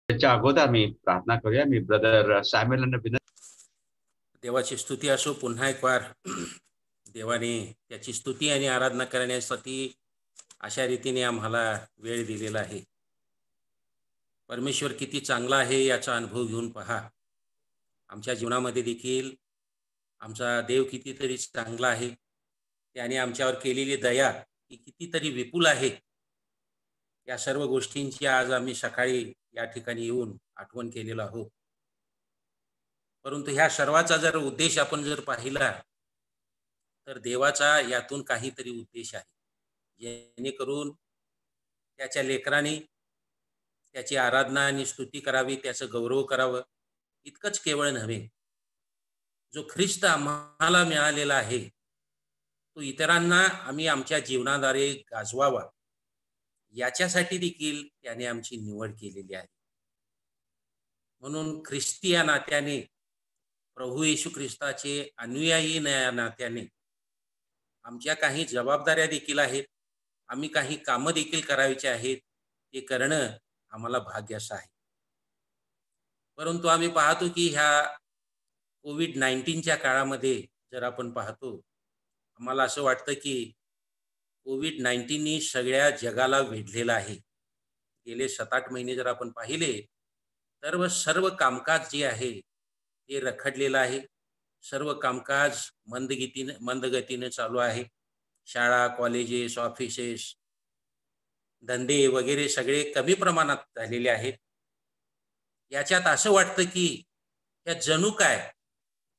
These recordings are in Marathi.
त्याच्या अगोदर मी प्रार्थना करूया. मी ब्रदर सॅम्युएल विनंती. देवाची स्तुती असो. पुन्हा एक वार देवाने त्याची स्तुती आणि आराधना करण्यासाठी अशा रीतीने आम्हाला वेळ दिलेला आहे. परमेश्वर किती चांगला आहे याचा अनुभव घेऊन पहा. आमच्या जीवनामध्ये देखील आमचा देव कितीतरी चांगला आहे. त्याने आमच्यावर केलेली दया ही कितीतरी विपुल आहे. या सर्व गोष्टींची आज आम्ही सकाळी या ठिकाणी येऊन आठवण केलेलो आहोत. परंतु ह्या सर्वाचा जर उद्देश आपण जर पाहिला तर देवाचा यातून काहीतरी उद्देश आहे, जेणेकरून त्याच्या लेकरांनी त्याची आराधना आणि स्तुती करावी, त्याचं गौरव करावं. इतकंच केवळ नव्हे, जो ख्रिस्त आम्हाला मिळालेला आहे तो इतरांना आम्ही आमच्या जीवनाद्वारे गाजवावा, याच्यासाठी देखील त्याने आमची निवड केलेली आहे. म्हणून ख्रिस्ती या नात्याने, प्रभू येशू ख्रिस्ताचे अनुयायी या नात्याने आमच्या काही जबाबदाऱ्या देखील आहेत. आम्ही काही कामं देखील करायची आहेत. ते करणं आम्हाला भाग्याचं आहे. परंतु आम्ही पाहतो की ह्या कोविड-19च्या काळामध्ये जर आपण पाहतो, आम्हाला असं वाटतं की कोविड-19नी सगळ्या जगाला वेढलेलं आहे. गेले 7-8 महिने जर आपण पाहिले तर सर्व कामकाज जे आहे ते रखडलेलं आहे. सर्व कामकाज मंदगतीने चालू आहे. शाळा, कॉलेजेस, ऑफिसेस, धंदे वगैरे सगळे कमी प्रमाणात झालेले आहेत. याच्यात असं वाटतं की ह्या जणू काय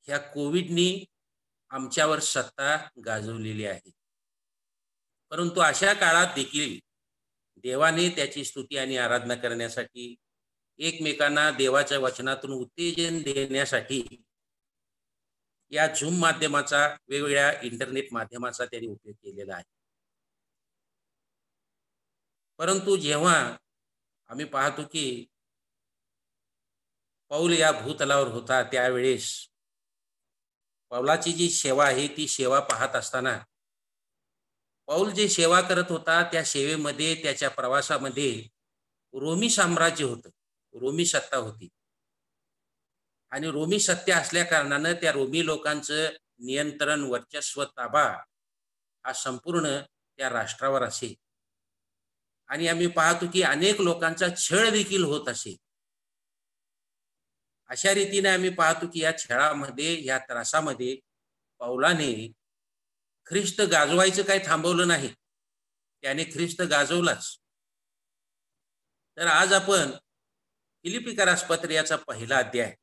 ह्या कोविडनी आमच्यावर सत्ता गाजवलेली आहे. परंतु अशा काळात देखील देवाने त्याची स्तुती आणि आराधना करण्यासाठी, एकमेकांना देवाच्या वचनातून उत्तेजन देण्यासाठी या झूम माध्यमाचा, वेगवेगळ्या इंटरनेट माध्यमाचा त्यांनी उपयोग केलेला आहे. परंतु जेव्हा आम्ही पाहतो की पौल या भूतलावर होता, त्यावेळेस पौलाची जी सेवा आहे ती सेवा पाहत असताना पौल जे सेवा करत होता त्या सेवेमध्ये, त्याच्या प्रवासामध्ये रोमी साम्राज्य होतं, रोमी सत्ता होती. आणि रोमी सत्य असल्या कारणानं त्या रोमी लोकांचं नियंत्रण, वर्चस्व, ताबा हा संपूर्ण त्या राष्ट्रावर असे. आणि आम्ही पाहतो की अनेक लोकांचा छळ देखील होत असे. अशा रीतीने आम्ही पाहतो की या छळामध्ये, या त्रासामध्ये पौलाने ख्रिस्त गाजवायचं काही थांबवलं नाही. त्याने ख्रिस्त गाजवलाच. तर आज आपण फिलिप्पिकरास पत्र याचा पहिला अध्याय,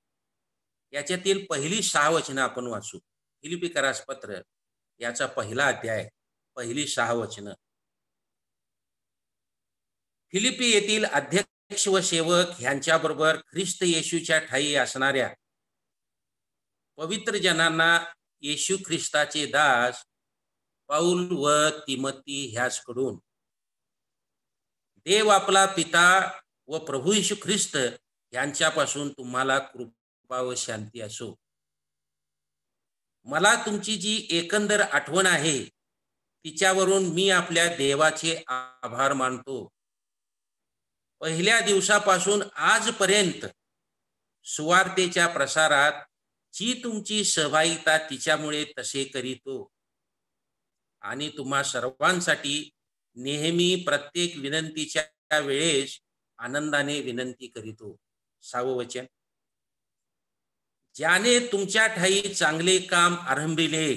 याच्यातील पहिली 6 वचनं आपण वाचू. फिलिप्पिकरास पत्र याचा पहिला अध्याय, पहिली 6 वचनं. फिलिपी येथील अध्यक्ष व सेवक यांच्याबरोबर ख्रिस्त येशूच्या ठायी असणाऱ्या पवित्र जनांना येशू ख्रिस्ताचे दास पौल व तिमोथी ह्याचकडून, देव आपला पिता व प्रभू येशू ख्रिस्त यांच्यापासून तुम्हाला कृपा व शांती असो. मला तुमची जी एकंदर आठवण आहे तिच्यावरून मी आपल्या देवाचे आभार मानतो. पहिल्या दिवसापासून आजपर्यंत सुवार्तेच्या प्रसारात जी तुमची सहभागिता तिच्यामुळे तसे करीतो, आणि तुम्हा सर्वांसाठी नेहमी प्रत्येक विनंतीच्या वेळेस आनंदाने विनंती करीतो. 6वं वचन. ज्याने तुमच्या ठायी चांगले काम आरंभिले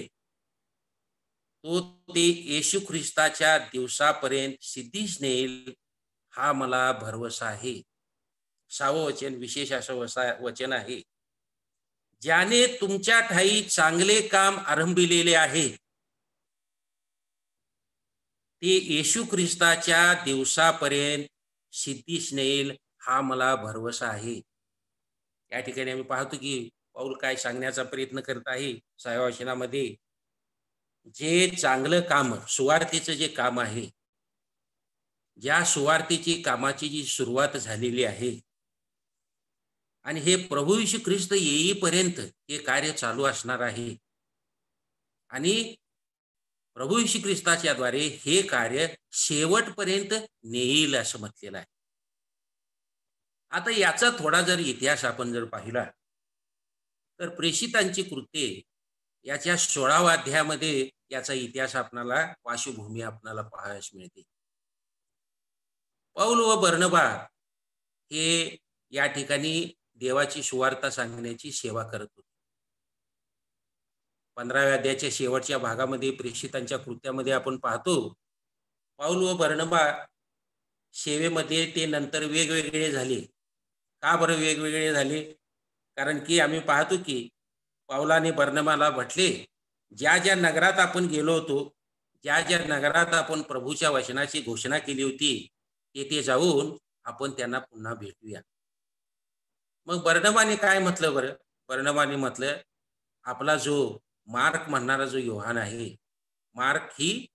तो ते येशू ख्रिस्ताच्या दिवसापर्यंत सिद्धीस नेईल, हा मला भरवसा आहे. 6वं वचन विशेष असं वचन आहे. ज्याने तुमच्या ठायी चांगले काम आरंभिलेले आहे ते येशू ख्रिस्ताच्या दिवसापर्यंत सिद्धीस नेईल, हा मला भरवसा आहे. या ठिकाणी आम्ही पाहतो की पौल काय सांगण्याचा प्रयत्न करत आहे 6व्या वचनामध्ये. जे चांगलं काम, सुवार्तेचं जे काम आहे, ज्या सुवार्तेची कामाची जी सुरुवात झालेली आहे, आणि हे प्रभू येशू ख्रिस्त येईपर्यंत हे कार्य चालू असणार आहे, आणि प्रभू येशू ख्रिस्ताच्या द्वारे हे कार्य शेवटपर्यंत नेईल असं म्हटलेलं आहे. आता याचा थोडा जर इतिहास आपण जर पाहिला तर प्रेषितांची कृत्ये याच्या 16व्या अध्यायामध्ये याचा इतिहास आपल्याला पार्श्वभूमी आपल्याला पाहायला मिळते. पौल व बर्नबा हे या ठिकाणी देवाची सुवार्ता सांगण्याची सेवा करत होते. 15व्या अध्यायाच्या शेवटच्या भागामध्ये प्रेषितांच्या कृत्यामध्ये आपण पाहतो पौल व बर्नबा सेवेमध्ये ते नंतर वेगवेगळे झाले. का बरं वेगवेगळे झाले? कारण की आम्ही पाहतो की पौलाने बर्नबाला म्हटले, ज्या ज्या नगरात आपण गेलो होतो, ज्या ज्या नगरात आपण प्रभूच्या वचनाची घोषणा केली होती, तेथे जाऊन आपण त्यांना पुन्हा भेटूया. मग बर्नबाने काय म्हटलं बरं? बर्नबाने म्हटलं, आपला जो मार्क म्हणणारा जो योहान आहे, मार्क ही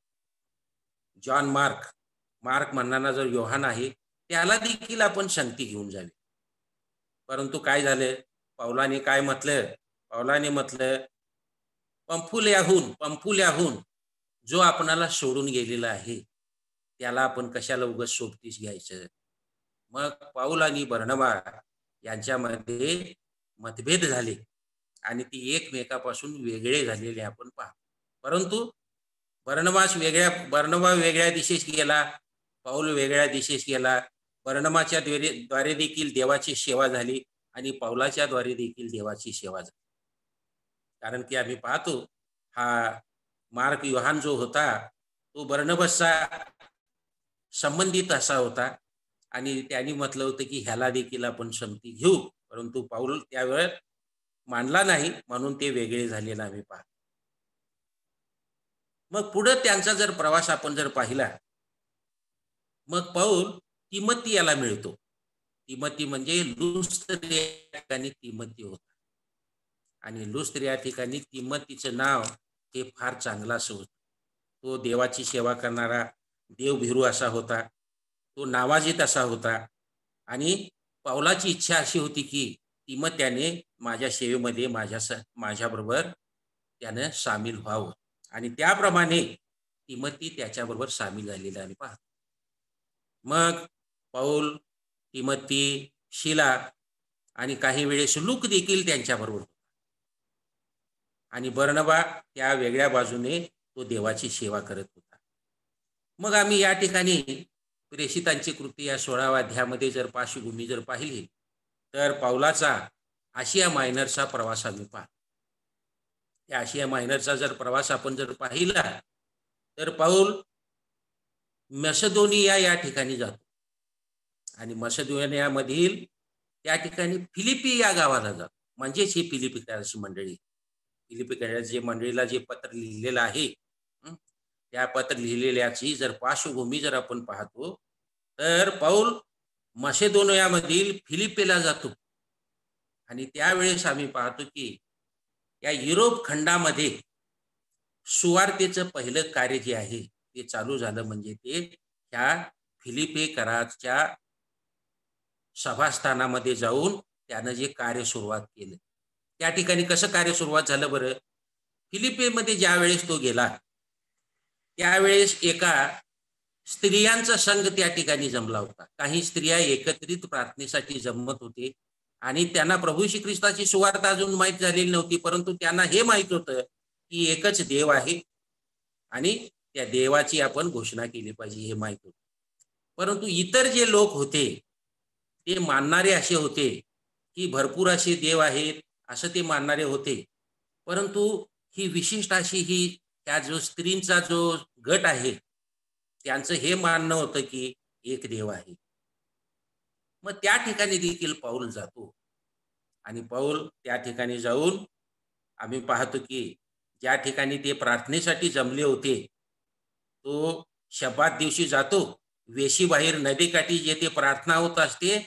जॉन मार्क म्हणणारा जो योहान आहे, त्याला देखील आपण संगती घेऊन जावे. परंतु काय झालं? पौलाने काय म्हटलं? पौलाने म्हटलं, पंफुल्याहून जो आपणाला सोडून गेलेला आहे, त्याला आपण कशाला उगाच सोबतीस घ्यायचं? मग पौल आणि बर्नबा यांच्यामध्ये मतभेद झाले आणि ती एकमेकापासून वेगळे झालेले आपण पाहतो. परंतु बर्नबा वेगळ्या दिशेस गेला, पौल वेगळ्या दिशेस गेला. बर्नबाच्या द्वारे देखील देवाची सेवा झाली आणि पौलाच्या द्वारे देखील देवाची सेवा झाली. कारण की आम्ही पाहतो हा मार्क योहान जो होता तो बर्नबासचा संबंधित असा होता आणि त्यांनी म्हटलं होतं की ह्याला देखील आपण संगती घेऊ, परंतु पौल त्यावेळेस मानला नाही, म्हणून ते वेगळे झालेलं आम्ही पाहतो. मग पुढे त्यांचा जर प्रवास आपण जर पाहिला, मग पौल तिमोथी याला मिळतो. तिमोथी म्हणजे लुस्त्र या ठिकाणी तिमोथी होता आणि लुस्त्र या ठिकाणी तिमोथीचं नाव हे फार चांगलं असं होतं. तो देवाची सेवा करणारा देवभिरू असा होता, तो नावाजित असा होता आणि पौलाची इच्छा अशी होती की तिमोथ्याने माझ्या सेवेमध्ये माझ्याबरोबर त्यानं सामील व्हावं आणि त्याप्रमाणे तिमोथी त्याच्याबरोबर सामील झालेला आम्ही पाहतो. मग पौल, तिमोथी, शिला आणि काही वेळेस लूक देखील त्यांच्याबरोबर होता आणि बर्नबा त्या वेगळ्या बाजूने तो देवाची सेवा करत होता. मग आम्ही या ठिकाणी प्रेषितांची कृती या 16व्या अध्यायामध्ये जर पार्श्वभूमी जर पाहिली तर पौलाचा आशिया मायनरचा प्रवास आम्ही पाहतो. त्या आशिया मायनरचा जर प्रवास आपण जर पाहिला तर पौल मॅसेडोनिया या ठिकाणी जातो आणि मॅसेडोनियामधील त्या ठिकाणी फिलिपी या गावाला जातो. म्हणजेच ही फिलिपिकाची मंडळी, फिलिपिकाच्या मंडळीला जे पत्र लिहिलेलं आहे, त्या पत्र लिहिलेल्याची जर पार्श्वभूमी जर आपण पाहतो तर पौल मॅसेडोनियामधील फिलिपीला जातो आणि त्यावेळेस आम्ही पाहतो की या युरोप खंडामध्ये सुवार्तेचं पहिलं कार्य जे आहे ते चालू झालं, म्हणजे ते ह्या फिलिपेकराच्या सभास्थानामध्ये जाऊन त्यानं जे कार्य सुरुवात केलं. त्या ठिकाणी कसं कार्य सुरुवात झालं बरं? फिलिपेमध्ये ज्या वेळेस तो गेला त्यावेळेस एका स्त्रियांचा संघ त्या ठिकाणी जमला होता. काही स्त्रिया एकत्रित प्रार्थनेसाठी जमत होते आणि त्यांना प्रभू श्री ख्रिस्ताची सुवार्ता अजून माहीत झालेली नव्हती, परंतु त्यांना हे माहीत होतं की एकच देव आहे आणि त्या देवाची आपण घोषणा केली पाहिजे हे माहीत होतं. परंतु इतर जे लोक होते ते मानणारे असे होते की भरपूर असे देव आहेत असं ते मानणारे होते, परंतु ही विशिष्ट अशी ही त्या जो स्त्रींचा जो गट आहे त्यांचं हे मानणं होतं की एक देव आहे. मग त्या ठिकाणी देखील पौल जातो आणि पौल त्या ठिकाणी जाऊन आम्ही पाहतो की ज्या ठिकाणी ते प्रार्थनेसाठी जमले होते तो शब्बात दिवशी जातो, वेशीबाहेर नदीकाठी जेथे प्रार्थना होत असते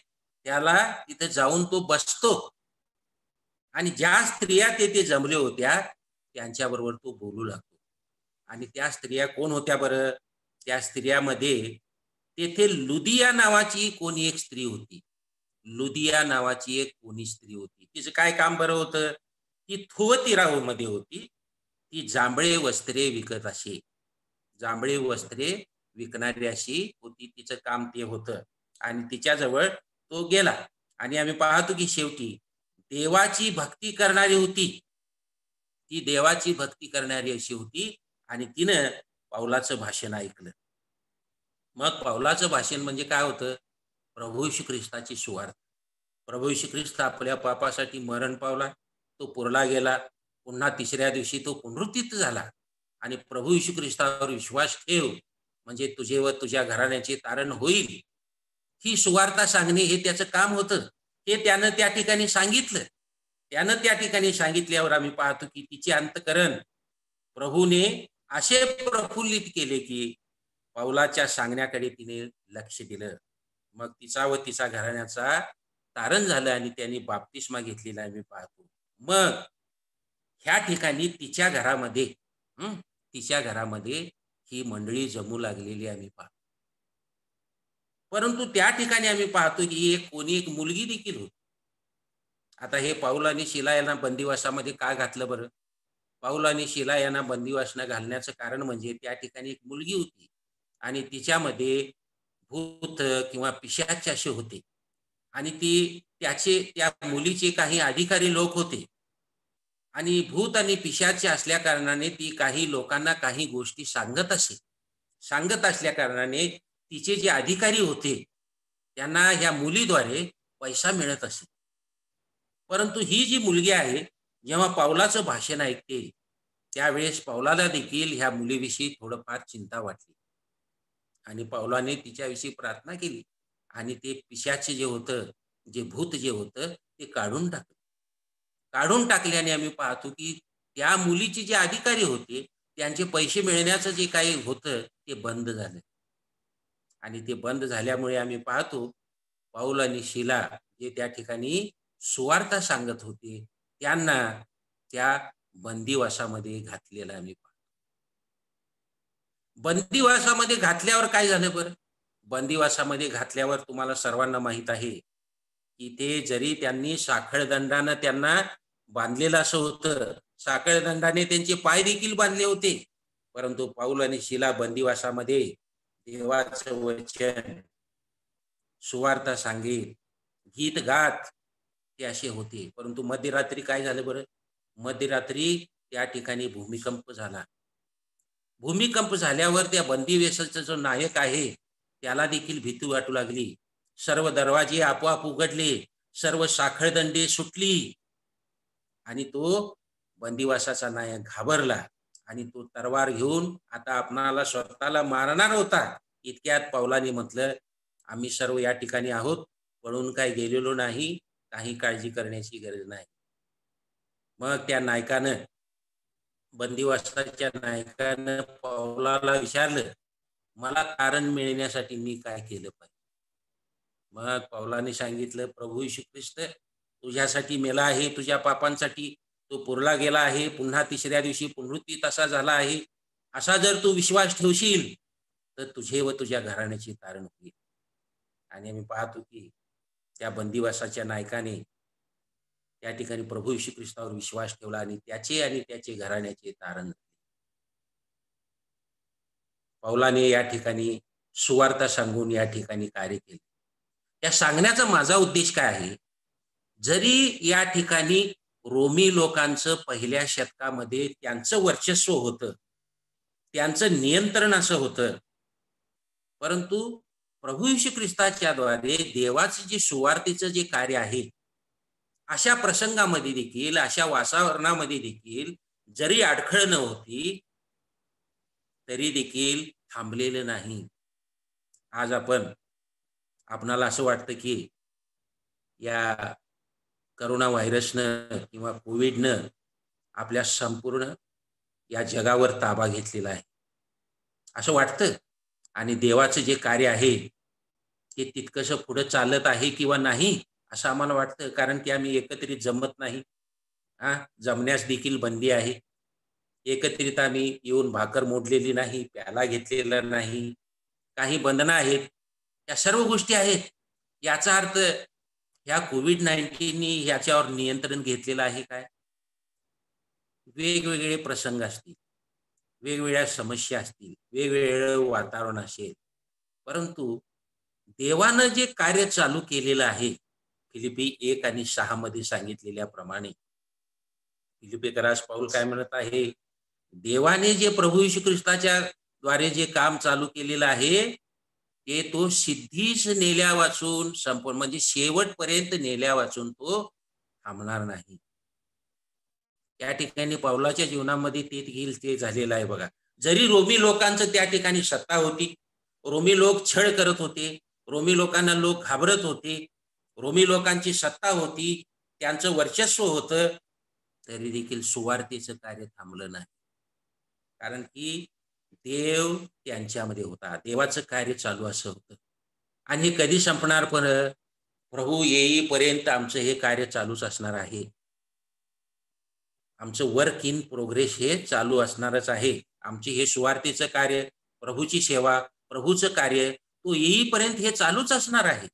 त्याला तिथे जाऊन तो बसतो आणि ज्या स्त्रिया तेथे जमले होत्या त्यांच्याबरोबर तो बोलू लागतो. आणि त्या स्त्रिया कोण होत्या बरं? त्या स्त्रियामध्ये तेथे लुदिया नावाची कोणी एक स्त्री होती. लुदिया नावाची एक कोणी स्त्री होती. तिचं काय काम बरं होतं? ती थुवतिरामध्ये होती. ती जांभळे वस्त्रे विकत असे, जांभळे वस्त्रे विकणारी अशी होती. तिचं काम ते होतं आणि तिच्याजवळ तो गेला आणि आम्ही पाहतो की शेवटी देवाची भक्ती करणारी होती, ती देवाची भक्ती करणारी अशी होती आणि तिनं पावलाचं भाषण ऐकलं. मग पावलाचं भाषण म्हणजे काय होतं? प्रभू येशू ख्रिस्ताची सुवार्ता. प्रभू येशू ख्रिस्त आपल्या पापासाठी मरण पावला, तो पुरला गेला, पुन्हा तिसऱ्या दिवशी तो पुनरुत्थित झाला आणि प्रभू येशू ख्रिस्तावर विश्वास ठेव, म्हणजे तुझे व तुझ्या घराण्याचे तारण होईल. ही सुवार्ता सांगणे हे त्याचं काम होतं. हे त्यानं त्या ठिकाणी सांगितलं. त्यानं त्या ठिकाणी सांगितल्यावर आम्ही पाहतो की तिचे अंतःकरण प्रभूने असे प्रफुल्लित केले की पाऊलाच्या सांगण्याकडे तिने लक्ष दिलं. मग तिचा व तिचा घराण्याचा तारण झालं आणि त्यांनी बाप्तिस्मा घेतलेला आम्ही पाहतो. मग ह्या ठिकाणी तिच्या घरामध्ये तिच्या घरामध्ये ही मंडळी जमू लागलेली आम्ही पाहतो. परंतु त्या ठिकाणी आम्ही पाहतो की एक मुलगी देखील होती. आता हे पाऊल आणि शिला यांना बंदिवासामध्ये का घातलं बरं? पाऊल आणि शिला यांना बंदिवासात घालण्याचं कारण म्हणजे त्या ठिकाणी एक मुलगी होती आणि तिच्यामध्ये भूत किंवा पिशाच असे होते आणि त्या मुलीचे काही अधिकारी लोक होते आणि भूत आणि पिशाच असल्या कारणाने ती काही लोकांना काही गोष्टी सांगत असल्या कारणाने तिचे जे अधिकारी होते त्यांना ह्या मुलीद्वारे पैसा मिळत असे. परंतु ही जी मुलगी आहे, जेव्हा पावलाचं भाषण ऐकते त्यावेळेस पावलाला देखील ह्या मुलीविषयी थोडंफार चिंता वाटली आणि पावलाने तिच्याविषयी प्रार्थना केली आणि ते पिशाच जे होतं, जे भूत जे होतं ते काढून टाकल्याने आम्ही पाहतो की त्या मुलीचे जे अधिकारी होते त्यांचे पैसे मिळण्याचं जे काही होतं ते बंद झालं आणि ते बंद झाल्यामुळे आम्ही पाहतो पाऊल आणि शिला जे त्या ठिकाणी सुवार्ता सांगत होते त्यांना त्या बंदिवासामध्ये घातलेलं आम्ही पाहतो. बंदिवासामध्ये घातल्यावर काय झालं बरं? बंदिवासामध्ये घातल्यावर तुम्हाला सर्वांना माहित आहे की ते जरी त्यांनी साखळदंडानं त्यांना बांधलेलं असं होतं, साखळदंडाने त्यांचे पाय देखील बांधले होते, परंतु पाऊल आणि शिला बंदिवासामध्ये देवाचं वचन सुवार्ता सांगेल, गीत गात ते असे होते. परंतु मध्यरात्री काय झालं बरं? मध्यरात्री त्या ठिकाणी भूमिकंप झाला. भूमिकंप झाल्यावर त्या बंदिवासाचा जो नायक आहे त्याला देखील भीती वाटू लागली. सर्व दरवाजे आपोआप उघडले, सर्व साखळदंडे सुटली आणि तो बंदिवासाचा नायक घाबरला आणि तो तलवार घेऊन आता आपणाला स्वतःला मारणार होता. इतक्यात पावलाने म्हटलं, आम्ही सर्व या ठिकाणी आहोत, पळून काही गेलेलो नाही, काही काळजी करण्याची गरज नाही. मग त्या नायकानं, बंदिवासाच्या नायकानं पावलाला विचारलं, मला तारण मिळण्यासाठी मी काय केलं पाहिजे? मग पावलाने सांगितलं, प्रभू येशू ख्रिस्त तुझ्यासाठी मेला आहे, तुझ्या पापांसाठी तो पुरला गेला आहे, पुन्हा तिसऱ्या दिवशी पुनरुत्थित असा झाला आहे. असा जर तू विश्वास ठेवशील तर तुझे व तुझ्या घराण्याचे तारण होईल. आणि आम्ही पाहतो की त्या बंदिवासाच्या नायकाने त्या ठिकाणी प्रभू येशू ख्रिस्तावर विश्वास ठेवला आणि त्याचे घराण्याचे तारण. पावलाने या ठिकाणी सुवार्ता सांगून या ठिकाणी कार्य केले. त्या सांगण्याचा माझा उद्देश काय आहे? जरी या ठिकाणी रोमी लोकांचं पहिल्या शतकामध्ये त्यांचं वर्चस्व होतं, त्यांचं नियंत्रण असं होतं, परंतु प्रभू येशू ख्रिस्ताच्या द्वारे देवाचं जे सुवार्तेचं जे कार्य आहे, अशा प्रसंगामध्ये देखील, अशा वातावरणामध्ये देखील जरी अडखळ नव्हती तरी देखील थांबलेलं नाही. आज आपणाला असं वाटतं की या करोना व्हायरसनं किंवा कोविडनं आपल्या संपूर्ण या जगावर ताबा घेतलेला आहे असं वाटतं आणि देवाचं जे कार्य आहे ते तितकंसं पुढे चालत आहे किंवा नाही असं आम्हाला वाटतं, कारण की आम्ही एकत्रित जमत नाही. जमण्यास देखील बंदी आहे. एकत्रित आम्ही येऊन भाकर मोडलेली नाही, प्याला घेतलेला नाही, काही बंधनं आहेत, या सर्व गोष्टी आहेत. याचा अर्थ ह्या कोविड-19 ह्याच्यावर नियंत्रण घेतलेलं आहे काय? वेगवेगळे प्रसंग असतील, वेगवेगळ्या समस्या असतील, वेगवेगळं वातावरण असेल, परंतु देवानं जे कार्य चालू केलेलं आहे फिलिपी 1 आणि 6 मध्ये सांगितलेल्याप्रमाणे फिलिपीकरास पाऊल काय म्हणत आहे, देवाने जे प्रभू येशू ख्रिस्ताच्या द्वारे जे काम चालू केलेलं आहे ते तो सिद्धीस नेल्या वाचून संपूर्ण म्हणजे शेवटपर्यंत नेल्या वाचून तो थांबणार नाही. त्या ठिकाणी पौलाच्या जीवनामध्ये ते देखील ते झालेलं आहे बघा. जरी रोमी लोकांचं त्या ठिकाणी सत्ता होती, रोमी लोक छळ करत होते, रोमी लोकांना लोक घाबरत होते, रोमी लोकांची सत्ता होती, त्यांचं वर्चस्व होतं, तरी देखील सुवार्तेचं कार्य थांबलं नाही. कारण की देव त्यांच्यामध्ये होता, देवाचं कार्य चालू असं होतं. आणि हे कधी संपणार? पण प्रभू येईपर्यंत आमचं हे कार्य चालूच असणार आहे. आमचं वर्क इन प्रोग्रेस हे चालू असणारच आहे. आमची हे सुवार्तेचं कार्य, प्रभूची सेवा, प्रभूचं कार्य तो येईपर्यंत हे चालूच असणार आहे.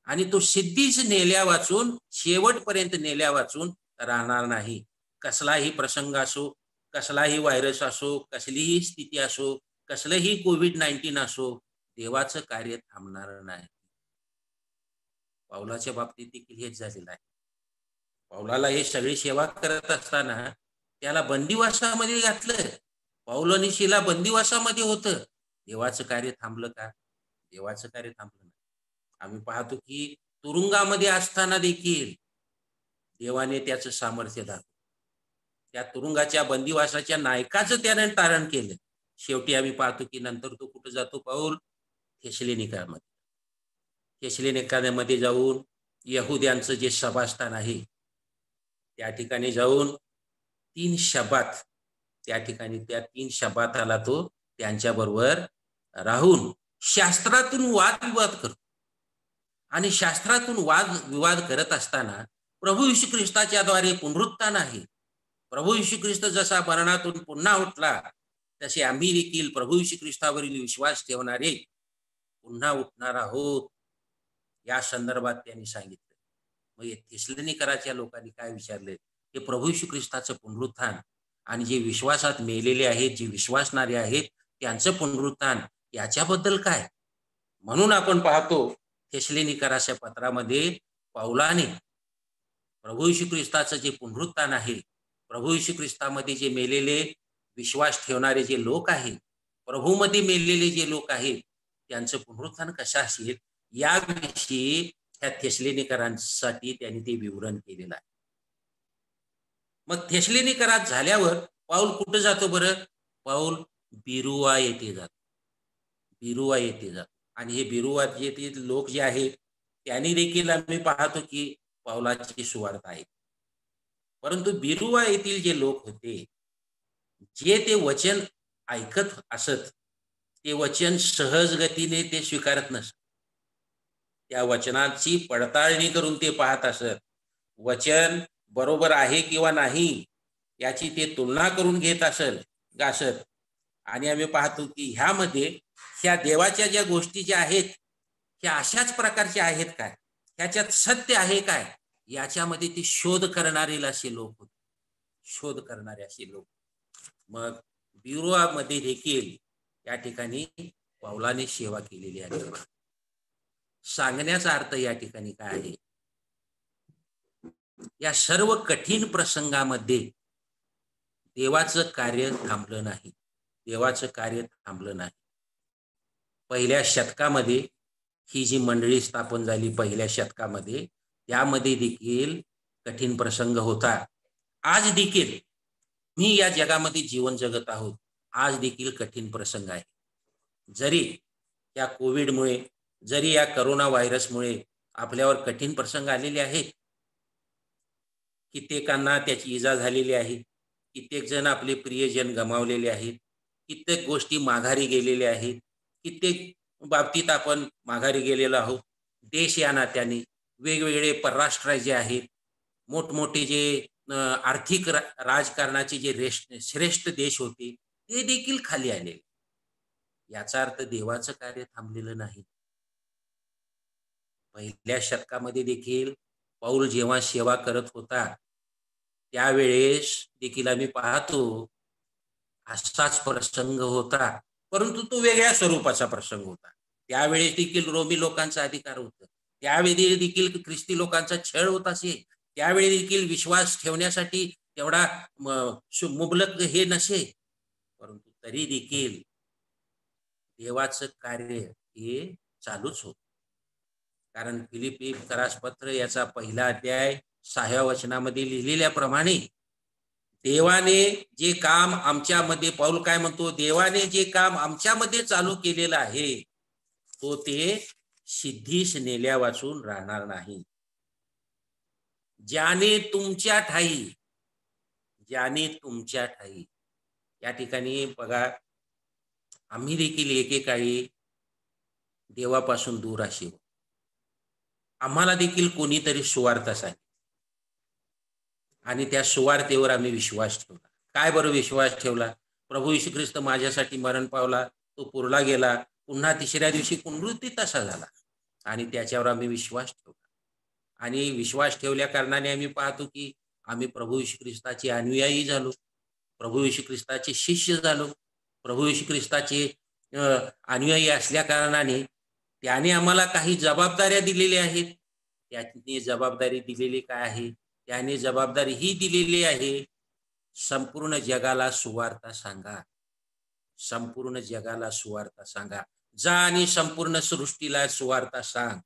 आणि तो सिद्धीच नेल्या वाचून शेवटपर्यंत नेल्या वाचून राहणार नाही. कसलाही प्रसंग असो, कसलाही व्हायरस असो, कसलीही स्थिती असो, कसलंही कोविड-19 असो, देवाचं कार्य थांबणार नाही. पौलाच्या बाबतीत देखील हेच झालेलं आहे. पौलाला हे सगळी सेवा करत असताना त्याला बंदिवासामध्ये घातलं. पौल आणि शिला बंदिवासामध्ये होतं. देवाचं कार्य थांबलं का? देवाचं कार्य थांबलं नाही. आम्ही पाहतो की तुरुंगामध्ये असताना देखील देवाने त्याचं सामर्थ्य दाखवलं. त्या तुरुंगाच्या बंदिवासाच्या नायकाचं त्याने तारण केलं. शेवटी आम्ही पाहतो की नंतर तो कुठं जातो पौल? थेसलोनिकामध्ये. थेसलोनिकामध्ये जाऊन यहुद्यांचं जे सभास्थान आहे त्या ठिकाणी जाऊन 3 शब्बात त्या ठिकाणी त्या 3 शब्बाताला तो त्यांच्याबरोबर राहून शास्त्रातून वादविवाद करतो. आणि शास्त्रातून वादविवाद करत असताना प्रभू येशू ख्रिस्ताच्या द्वारे पुनरुत्थान आहे. प्रभू येशू ख्रिस्त जसा मरणातून पुन्हा उठला तसे आम्ही देखील प्रभू येशू ख्रिस्तावरील विश्वास ठेवणारे पुन्हा उठणार आहोत, या संदर्भात त्यांनी सांगितलं. मग थेसलोनिकराच्या लोकांनी काय विचारले, की प्रभू येशू ख्रिस्ताचं पुनरुत्थान आणि जे विश्वासात मेलेले आहेत, जे विश्वासणारे आहेत त्यांचं पुनरुत्थान याच्याबद्दल काय? म्हणून आपण पाहतो थेसलोनिकराच्या पत्रामध्ये पौलाने प्रभू येशू ख्रिस्ताचं जे पुनरुत्थान आहे, प्रभू येशू ख्रिस्तामध्ये जे मेलेले विश्वास ठेवणारे जे लोक आहेत, प्रभूमध्ये मेलेले जे लोक आहेत त्यांचं पुनरुत्थान कसं असेल याविषयी त्या थेसलोनिकरांसाठी त्यांनी ते विवरण केलेलं आहे. मग थेसलोनिकरात झाल्यावर पाऊल कुठं जातो बरं? पाऊल बिरुआ येथे जातो. बिरुआ येथे जातो. आणि हे बिरुआ येथील लोक जे आहेत त्यांनी देखील आम्ही पाहतो की पाऊलाची सुवार्थ आहे. परंतु बिरुआ येथील जे लोक होते, जे ते वचन ऐकत असत, ते वचन सहज गतीने ते स्वीकारत नसत. त्या वचनाची पडताळणी करून ते पाहत असत. वचन बरोबर आहे किंवा नाही याची ते तुलना करून घेत असत. आणि आम्ही पाहतो की ह्यामध्ये ह्या देवाच्या ज्या गोष्टी ज्या आहेत ह्या अशाच प्रकारच्या आहेत काय, ह्याच्यात सत्य आहे काय, याच्यामध्ये ते शोध करणारे असे लोक होते. शोध करणारे असे लोक. मग बिरुआमध्ये देखील या ठिकाणी पौलाने सेवा केलेली आहे. सांगण्याचा अर्थ या ठिकाणी काय आहे? या सर्व कठीण प्रसंगामध्ये देवाचं कार्य थांबलं नाही. देवाचं कार्य थांबलं नाही. पहिल्या शतकामध्ये ही जी मंडळी स्थापन झाली, पहिल्या शतकामध्ये त्यामध्ये देखील कठीण प्रसंग होता. आज देखील मी या जगामध्ये जीवन जगत आहोत, आज देखील कठीण प्रसंग आहे. जरी या कोविडमुळे, जरी या करोना व्हायरसमुळे आपल्यावर कठीण प्रसंग आलेले आहेत, कित्येकांना त्याची इजा झालेली आहे, कित्येक जण आपले प्रियजन गमावलेले आहेत, कित्येक गोष्टी माघारी गेलेले आहेत, कित्येक बाबतीत आपण माघारी गेलेलो आहोत. देश या नात्याने वेगवेगळे परराष्ट्र जे आहेत, मोठमोठे जे आर्थिक राजकारणाचे जे श्रेष्ठ देश होते ते देखील खाली आले. याचा अर्थ देवाचं कार्य थांबलेलं नाही. पहिल्या शतकामध्ये देखील पौल जेव्हा सेवा करत होता त्यावेळेस देखील आम्ही पाहतो असाच प्रसंग होता, परंतु तो वेगळ्या स्वरूपाचा प्रसंग होता. त्यावेळेस देखील रोमी लोकांचा अधिकार होता. त्यावेळी देखील ख्रिस्ती लोकांचा छळ होत असे, त्यावेळी देखील विश्वास ठेवण्यासाठी तेवढा मुबलक हे नसे, परंतु तरी देखील देवाचं कार्य हे चालूच होत. कारण फिलिपी पत्र याचा पहिला अध्याय 6व्या वचनामध्ये लिहिलेल्याप्रमाणे देवाने जे काम आमच्यामध्ये, पौल काय म्हणतो, देवाने जे काम आमच्यामध्ये चालू केलेलं आहे तो ते सिद्धीस नेल्या वाचून राहणार नाही. ज्याने तुमच्या ठाई या ठिकाणी बघा, आम्ही देखील एकेकाळी देवापासून दूर असे, आम्हाला देखील कोणीतरी सुवार्ता सांगितली आणि त्या सुवार्तेवर आम्ही विश्वास ठेवला. काय बरं विश्वास ठेवला? प्रभू येशू ख्रिस्त माझ्यासाठी मरण पावला, तो पुरला गेला, पुन्हा तिसऱ्या दिवशी पुनरुत्थित तसा झाला आणि त्याच्यावर आम्ही विश्वास ठेवला. आणि विश्वास ठेवल्या कारणाने आम्ही पाहतो की आम्ही प्रभू येशू ख्रिस्ताचे अनुयायी झालो, प्रभू येशू ख्रिस्ताचे शिष्य झालो. प्रभू येशू ख्रिस्ताचे अनुयायी असल्या कारणाने त्याने आम्हाला काही जबाबदाऱ्या दिलेल्या आहेत. त्याने जबाबदारी दिलेली काय आहे? त्याने जबाबदारी ही दिलेली आहे, संपूर्ण जगाला सुवार्ता सांगा, संपूर्ण जगाला सुवार्ता सांगा. जा आणि संपूर्ण सृष्टीला सुवार्ता सांग.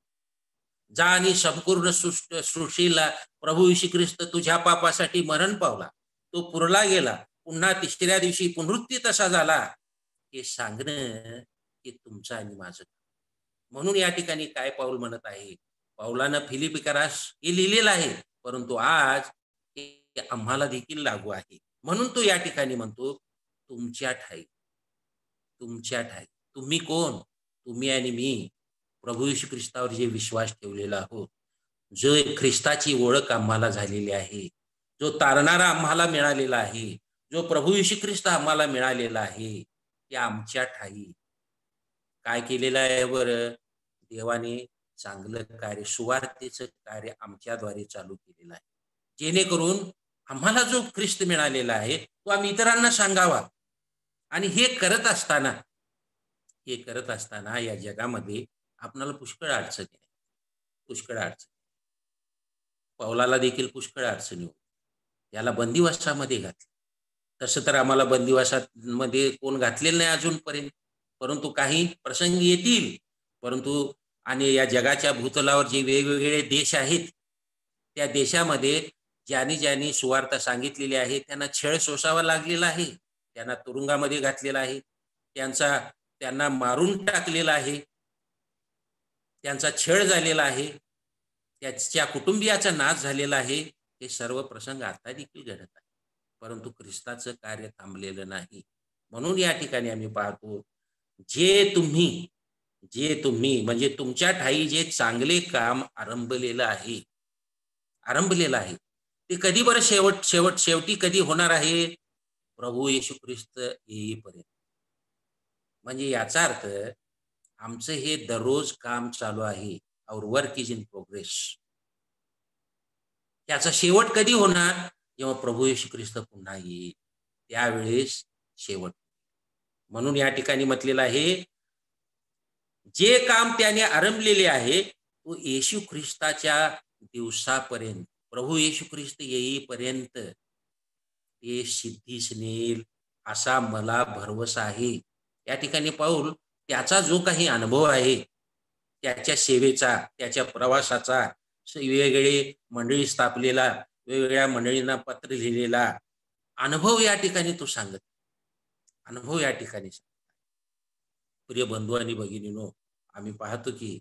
जा आणि संपूर्ण सृष्टीला प्रभू येशू ख्रिस्त तुझ्या पापासाठी मरण पावला, तो पुरला गेला, पुन्हा तिसऱ्या दिवशी पुनरुत्थित असा झाला, हे सांगणं हे तुमचं आणि माझं. म्हणून या ठिकाणी काय पाऊल म्हणत आहे? पौलानं फिलिपिकरास हे लिहिलेलं आहे, परंतु आज हे आम्हाला देखील लागू आहे. म्हणून तो या ठिकाणी म्हणतो, तुमच्या ठाई. तुम्ही कोण? तुम्ही आणि मी प्रभू येशू ख्रिस्तावर जे विश्वास ठेवलेला आहोत, जो ख्रिस्ताची ओळख आम्हाला झालेली आहे, जो तारणारा आम्हाला मिळालेला आहे, जो प्रभू येशू ख्रिस्त आम्हाला मिळालेला आहे, ते आमच्या ठाई काय केलेलं आहे बरं? देवाने चांगलं कार्य, सुवार्तेचं कार्य आमच्याद्वारे चालू केलेलं आहे, जेणेकरून आम्हाला जो ख्रिस्त मिळालेला आहे तो आम्ही इतरांना सांगावा. आणि हे करत असताना या जगामध्ये आपणाला पुष्कळ अडचणी आहे, पुष्कळ अडचणी. पौलाला देखील पुष्कळ अडचणी होती, याला बंदिवासामध्ये घातलं. तसं तर आम्हाला बंदिवासामध्ये कोण घातलेलं नाही अजूनपर्यंत, परंतु काही प्रसंग येतील. परंतु आणि या जगाच्या भूतलावर जे वेगवेगळे देश आहेत, त्या देशामध्ये ज्यांनी सुवार्ता सांगितलेली आहे त्यांना छळ सोसावा लागलेला आहे, त्यांना तुरुंगामध्ये घातलेला आहे, त्यांना मारून टाकलेला आहे, त्यांचा छळ झालेला आहे, त्याच्या कुटुंबियाचा नाश झालेला आहे. हे सर्व प्रसंग आता देखील घडत आहे, परंतु ख्रिस्ताचं कार्य थांबलेलं नाही. म्हणून या ठिकाणी आम्ही पाहतो, जे तुम्ही म्हणजे तुमच्या ठाई जे चांगले काम आरंभलेलं आहे ते कधी बरं शेवटी कधी होणार आहे? प्रभू येशू ख्रिस्त येईपर्यंत. म्हणजे याचा अर्थ आमचं हे दररोज काम चालू आहे, आवर वर्क इज इन प्रोग्रेस. याचा शेवट कधी होणार? जेव्हा प्रभू येशू ख्रिस्त पुन्हा येईल, त्यावेळेस शेवट. म्हणून या ठिकाणी म्हटलेलं आहे, जे काम त्याने आरंभलेले आहे तो येशू ख्रिस्ताच्या दिवसापर्यंत, प्रभू येशू ख्रिस्त येईपर्यंत ते सिद्धीस नेल असा मला भरवसा आहे. या ठिकाणी पौल त्याचा जो काही अनुभव आहे, त्याच्या सेवेचा, त्याच्या प्रवासाचा, वेगवेगळे मंडळी स्थापलेला, वेगवेगळ्या मंडळींना पत्र लिहिलेला अनुभव या ठिकाणी तो सांगत, अनुभव या ठिकाणी. प्रिय बंधू आणि भगिनीनो, आम्ही पाहतो की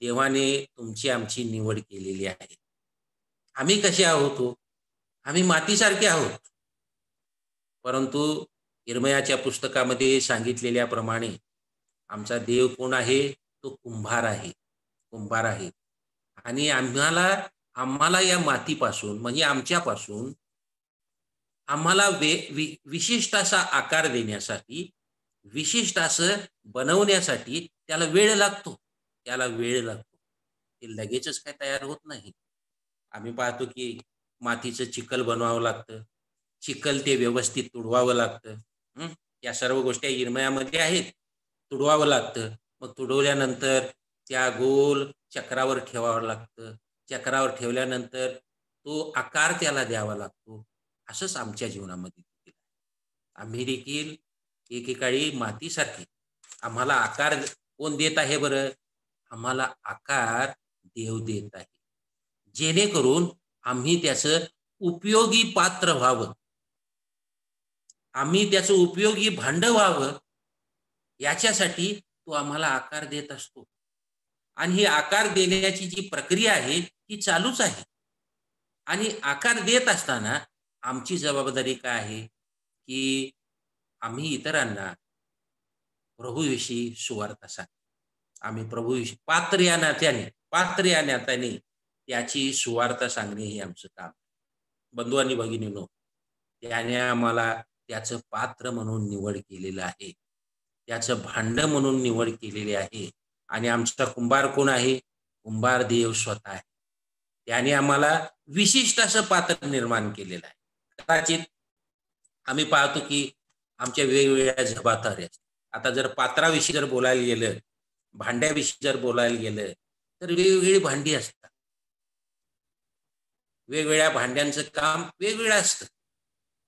देवाने तुमची आमची निवड केलेली आहे. आम्ही कसे आहोत? आम्ही मातीसारखे आहोत. परंतु यिर्मयाच्या पुस्तकामध्ये सांगितलेल्याप्रमाणे आमचा देव कोण आहे? तो कुंभार आहे. आणि आम्हाला या मातीपासून म्हणजे आमच्यापासून आम्हाला विशिष्ट असा आकार देण्यासाठी, विशिष्ट असं बनवण्यासाठी त्याला वेळ लागतो. ते लगेचच काय तयार होत नाही. आम्ही पाहतो की मातीचं चिखल बनवावं लागतं, चिखल ते व्यवस्थित तुडवावं लागतं. या सर्व गोष्टी यिर्मयामध्ये आहेत. तुडवावं लागतं. मग तुडवल्यानंतर त्या गोल चक्रावर ठेवावं लागतं. चक्रावर ठेवल्यानंतर तो आकार त्याला द्यावा लागतो. असंच आमच्या जीवनामध्ये देखील आहे. आम्ही देखील एकेकाळी मातीसारखे. आम्हाला आकार कोण देत आहे बरं? आम्हाला आकार देव देत आहे, जेणेकरून आम्ही त्याचं उपयोगी पात्र व्हावं, आम्ही त्याचं उपयोगी भांड व्हावं, याच्यासाठी तो आम्हाला आकार देत असतो. आणि ही आकार देण्याची जी प्रक्रिया आहे ही चालूच आहे. आणि आकार देत असताना आमची जबाबदारी काय आहे, की आम्ही इतरांना प्रभूविषयी सुवार्ता सांग. आम्ही प्रभूविषयी पात्र या नात्याने त्याची सुवार्ता सांगणे हे आमचं काम. बंधू आणि भगिनींनो, त्याने आम्हाला त्याचं पात्र म्हणून निवड केलेलं आहे, त्याचं भांड म्हणून निवड केलेली आहे. आणि आमचा कुंभार कोण आहे? कुंभार देव स्वतः आहे. त्याने आम्हाला विशिष्ट असं पात्र निर्माण केलेलं आहे. कदाचित आम्ही पाहतो की आमच्या वेगवेगळ्या जबाबदाऱ्या असतात. आता जर पात्राविषयी जर बोलायला गेलं, भांड्याविषयी जर बोलायला गेलं, तर वेगवेगळी भांडी असतात. वेगवेगळ्या भांड्यांचं काम वेगवेगळं असतं.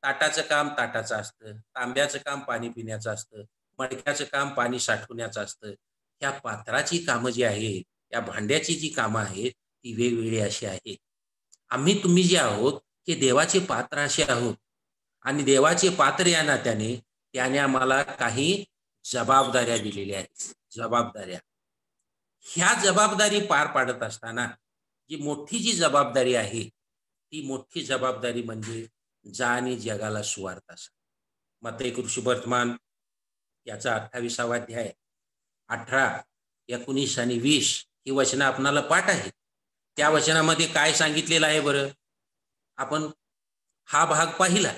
ताटाचं काम ताटाचं असतं, तांब्याचं काम पाणी पिण्याचं असतं, मडक्याचं काम पाणी साठवण्याचं असतं. ह्या पात्राची कामं जी आहेत, या भांड्याची जी कामं आहेत, ती वेगवेगळी अशी आहेत. आम्ही तुम्ही जे आहोत ते देवाचे पात्र असे आहोत. आणि देवाचे पात्र या नात्याने त्याने आम्हाला काही जबाबदाऱ्या दिलेल्या आहेत. जबाबदाऱ्या, ह्या जबाबदारी पार पाडत असताना मोठी जी जबाबदारी आहे, ती मोठी जबाबदारी म्हणजे जा आणि जगाला सुवार्ता सांग. मत्ती कृषीवर्तमान याचा 28वा अध्याय 18, 19 आणि 20 ही वचनं आपणाला पाठ आहे. त्या वचनामध्ये काय सांगितलेलं आहे बरं? आपण हा भाग पाहिला.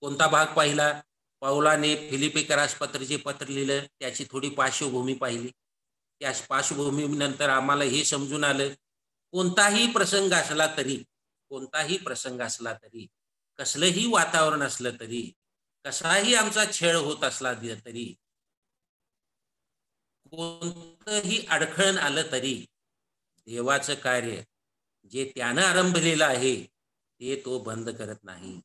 कोणता भाग पाहिला? पौलाने फिलिप्पीकरास पत्र लिहिलं, त्याची थोडी पार्श्वभूमी पाहिली. त्या पार्श्वभूमीनंतर आम्हाला हे समजून आलं, कोणताही प्रसंग असला तरी, कसलंही वातावरण असलं तरी, कसाही आमचा छळ होत असला तरी, कोणतंही अडखळण आलं तरी, देवाचं कार्य जे त्यानं आरंभलेलं आहे ते तो बंद करत नाही.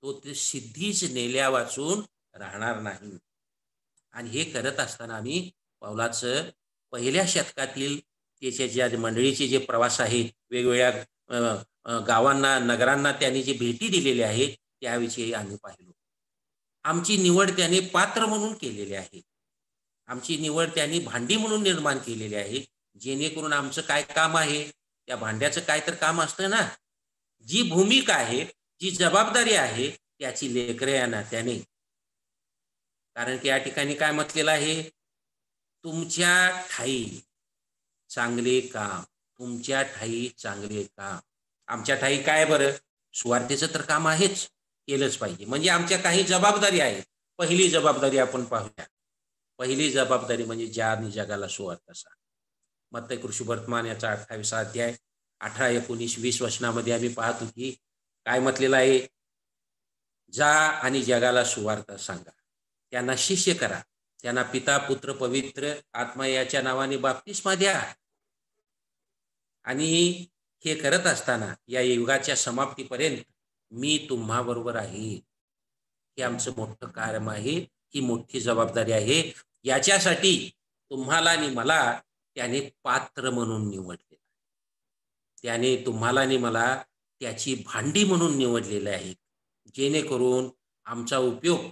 तो ते सिद्धीच नेल्या वाचून राहणार नाही. आणि हे करत असताना आम्ही पौलाचं पहिल्या शतकातील त्याच्या ज्या मंडळीचे जे प्रवास आहेत, वेगवेगळ्या गावांना नगरांना त्यांनी जे भेटी दिलेल्या आहेत, त्याविषयी आम्ही पाहिलो. आमची निवड त्याने पात्र म्हणून केलेली आहे. आमची निवड त्यांनी भांडी म्हणून निर्माण केलेली आहे, जेणेकरून आमचं काय काम आहे? त्या भांड्याचं काय तर काम असतं ना. जी भूमिका आहे, जी जबाबदारी आहे, त्याची लेकरं या नात्याने. कारण की या ठिकाणी काय म्हटलेलं आहे? तुमच्या ठाई चांगले काम, तुमच्या ठाई चांगले काम. आमच्या ठाई काय बरं? सुवार्तेचं तर काम आहेच, केलंच पाहिजे. म्हणजे आमच्या काही जबाबदारी आहेत. पहिली जबाबदारी आपण पाहूया. पहिली जबाबदारी म्हणजे जा आणि जगाला सुवार्ता सांग. मत्ती कृषीवर्तमान याचा 28वा अध्याय 18, 19, 20 वचनामध्ये आम्ही पाहतो की काय म्हटलेलं आहे? जा आणि जगाला सुवार्ता सांगा, त्यांना शिष्य करा, त्यांना पिता पुत्र पवित्र आत्मा याच्या नावाने बाप्तिस्मा द्या. आणि हे करत असताना या युगाच्या समाप्तीपर्यंत मी तुम्हा बरोबर आहे. हे आमचं मोठं काम आहे, ही मोठी जबाबदारी आहे. याच्यासाठी तुम्हाला आणि मला त्याने पात्र म्हणून निवडले. त्याने तुम्हाला आणि मला त्याची भांडी म्हणून निवडलेले आहे, जेणेकरून आमचा उपयोग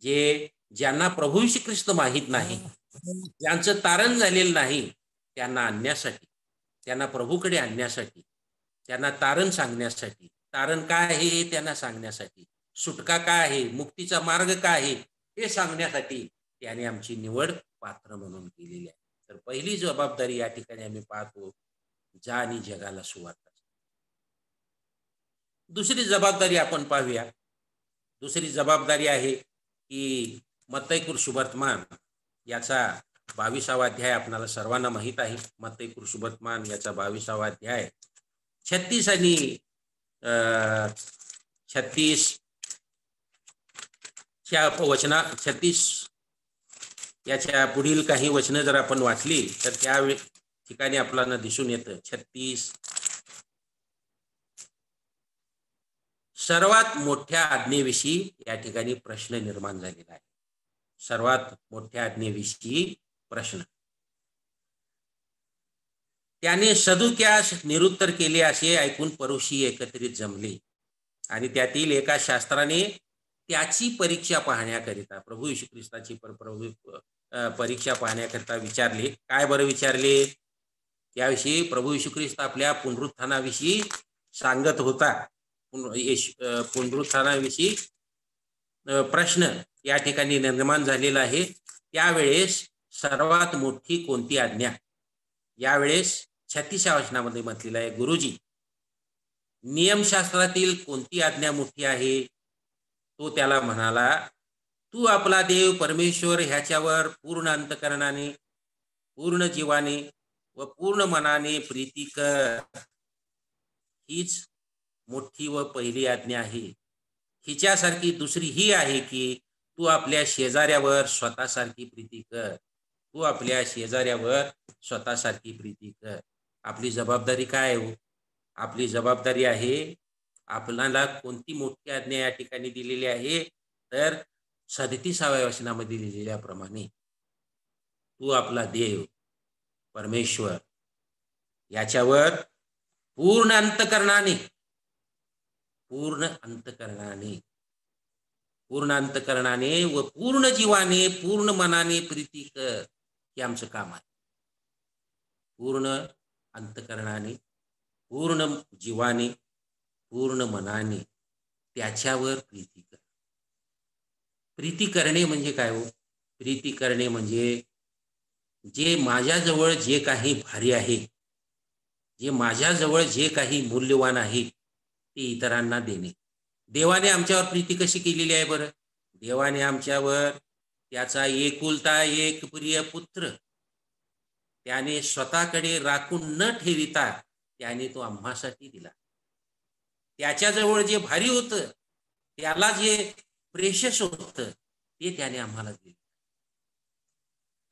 ज्यांना प्रभू येशू ख्रिस्त माहित नाही, ज्यांचं तारण झालेलं नाही, त्यांना आणण्यासाठी, त्यांना प्रभूकडे आणण्यासाठी, त्यांना तारण सांगण्यासाठी, तारण काय आहे हे त्यांना सांगण्यासाठी, सुटका काय आहे, मुक्तीचा मार्ग काय आहे हे सांगण्यासाठी त्याने आमची निवड पात्र म्हणून केलेली आहे. तर पहिली जबाबदारी या ठिकाणी आम्ही पाहतो, जा आणि जगाला सुवार्ता. दुसरी जबाबदारी आपण पाहूया. दुसरी जबाबदारी आहे की मत्ती कृषीवर्तमान याचा 22वा अध्याय आपल्याला सर्वांना माहित आहे. मत्ती कृषीवर्तमान याचा 22वा अध्याय 36 आणि 36 च्या वचना 36 याच्या पुढील काही वचनं जर आपण वाचली तर त्या ठिकाणी आपल्याला दिसून येतं 36 सर्वात मोठ्या आज्ञेविषयी या ठिकाणी प्रश्न निर्माण झालेला आहे. सर्वात मोठ्या आज्ञेविषयी प्रश्न. त्याने सदुक्यास निरुत्तर केले असे ऐकून परुषी एकत्रित जमले आणि त्यातील एका शास्त्राने त्याची परीक्षा पाहण्याकरिता प्रभू येशू ख्रिस्ताची परीक्षा पाहण्याकरिता विचारले. काय बरं विचारले? त्याविषयी प्रभू येशू ख्रिस्त आपल्या पुनरुत्थानाविषयी सांगत होता. पुनरुत्थानाविषयी प्रश्न या ठिकाणी निर्माण झालेला आहे. त्यावेळेस सर्वात मोठी कोणती आज्ञा? यावेळेस 36व्या वचनामध्ये म्हटलेलं आहे, गुरुजी नियमशास्त्रातील कोणती आज्ञा मोठी आहे? तो त्याला म्हणाला, तू आपला देव परमेश्वर ह्याच्यावर पूर्ण अंतकरणाने, पूर्ण जीवाने व पूर्ण मनाने प्रीती कर. हीच मोठी व पहिली आज्ञा आहे. हिच्यासारखी दुसरी ही आहे की तू आपल्या शेजाऱ्यावर स्वतःसारखी प्रीती कर. तू आपल्या शेजाऱ्यावर स्वतःसारखी प्रीती कर. आपली जबाबदारी काय हो? आपली जबाबदारी आहे, आपल्याला कोणती मोठी आज्ञा या ठिकाणी दिलेली आहे तर 37व्या वचनामध्ये दिलेल्याप्रमाणे तू आपला देव परमेश्वर याच्यावर पूर्ण अंतकरणाने, पूर्ण अंतकरणाने, पूर्ण अंतकरणाने व पूर्ण जीवाने, पूर्ण मनाने प्रीती कर. हे आमचं काम आहे. पूर्ण अंतकरणाने, पूर्ण जीवाने, पूर्ण मनाने त्याच्यावर प्रीती कर. प्रीती करणे म्हणजे काय हो? प्रीती करणे म्हणजे जे माझ्याजवळ जे काही भारी आहे, जे माझ्याजवळ जे काही मूल्यवान आहे ते इतरांना देणे. देवाने आमच्यावर प्रीती कशी केलेली आहे बरं? देवाने आमच्यावर त्याचा एकुलता एक प्रिय पुत्र त्याने स्वतःकडे राखून न ठेविता त्याने तो आम्हासाठी दिला. त्याच्याजवळ जे भारी होतं, त्याला जे प्रेशस होतं ते त्याने आम्हाला दिले.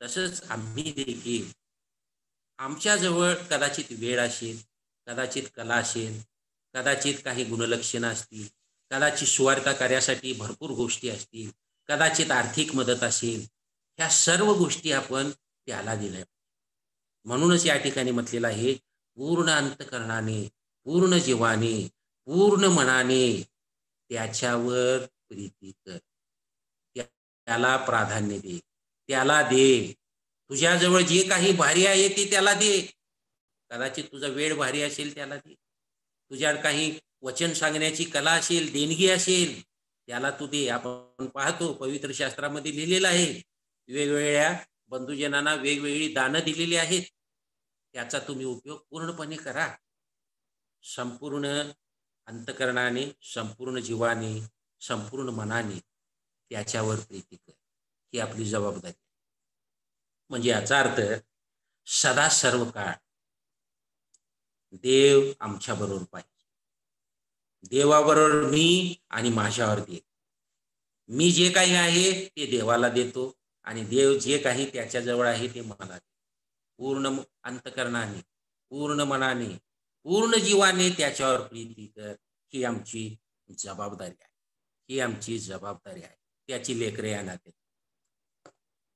तसंच आम्ही देखील आमच्याजवळ कदाचित वेळ असेल, कदाचित कला असेल, कदाचित काही गुणलक्षणं असतील, कदाचित सुवार्ता कार्यासाठी भरपूर गोष्टी असतील, कदाचित आर्थिक मदत असेल, ह्या सर्व गोष्टी आपण त्याला दिल्या. म्हणूनच या ठिकाणी म्हटलेलं आहे, पूर्ण अंतकरणाने, पूर्ण जीवाने, पूर्ण मनाने त्याच्यावर प्रीती कर. त्याला प्राधान्य दे, त्याला दे. तुझ्याजवळ जे काही भारी आहे ते त्याला दे. कदाचित तुझा वेळ भारी असेल, त्याला दे. तुझ्याकडे काही वचन सांगण्याची कला असेल, देणगी असेल, त्याला तू दे. आपण पाहतो पवित्र शास्त्रामध्ये लिहिलेलं आहे, वेगवेगळ्या बंधुजनांना वेगवेगळी दानं दिलेली आहेत. त्याचा तुम्ही उपयोग पूर्णपणे करा. संपूर्ण अंतकरणाने, संपूर्ण जीवाने, संपूर्ण मनाने त्याच्यावर प्रीती कर. ही आपली जबाबदारी. म्हणजे याचा अर्थ सदा सर्व काळ देव आमच्या बरोबर पाहिजे. देवाबरोबर मी आणि माझ्यावर देव. मी जे काही आहे ते देवाला देतो आणि देव जे काही त्याच्याजवळ आहे ते मला देतो. पूर्ण अंतकरणाने, पूर्ण मनाने, पूर्ण जीवाने त्याच्यावर प्रीती कर. ही आमची जबाबदारी आहे. ही आमची जबाबदारी आहे. त्याची लेकरे या नाते.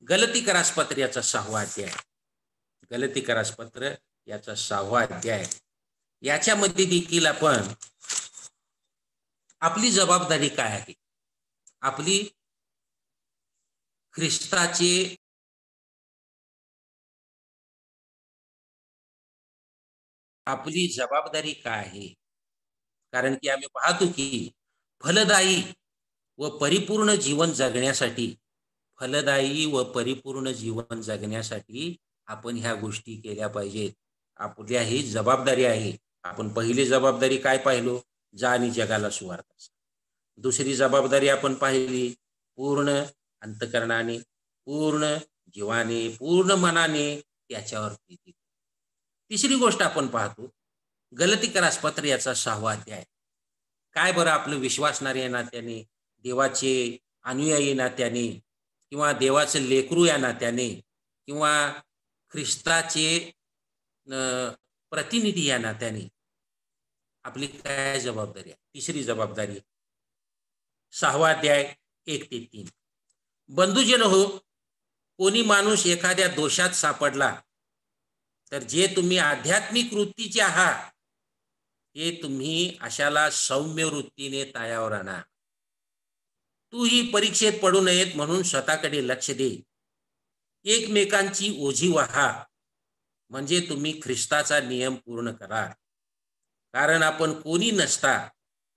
गलतीकरासपत्र याचा 6वा अध्याय. गलतीकरासपत्र याचा 6वा अध्याय. याच्यामध्ये देखील आपण आपली जबाबदारी काय आहे, आपली ख्रिस्ताचे आपली जबाबदारी काय आहे. कारण की आम्ही पाहतो की फलदायी व परिपूर्ण जीवन जगण्यासाठी, फलदायी व परिपूर्ण जीवन जगण्यासाठी आपण ह्या गोष्टी केल्या पाहिजेत. आपल्या ही जबाबदारी आहे. आपण पहिली जबाबदारी काय पाहिलो? जा आणि जगाला सुवार्ता सांग. दुसरी जबाबदारी आपण पाहिली, पूर्ण अंतकरणाने, पूर्ण जीवाने, पूर्ण मनाने त्याच्यावर प्रीती. तिसरी गोष्ट आपण पाहतो गलतीकरासपत्र याचा 6वा अध्याय. काय बरं आपलं विश्वासणारे नात्याने, देवाचे अनुयायी नात्याने किंवा देवाचं लेकरू या नात्याने किंवा ख्रिस्ताचे प्रतिनिधी या नात्याने आपली काय जबाबदारी आहे? तिसरी जबाबदारी, 6वा अध्याय 1 ते 3. बंधुजन हो, कोणी माणूस एखाद्या दोषात सापडला तर जे तुम्ही आध्यात्मिक वृत्तीचे आहात हे तुम्ही अशाला सौम्य वृत्तीने ताळ्यावर आणा. तूही परीक्षेत पडू नयेत म्हणून स्वतःकडे लक्ष दे. एकमेकांची ओझी व्हा, म्हणजे तुम्ही ख्रिस्ताचा नियम पूर्ण करा. कारण आपण कोणी नसता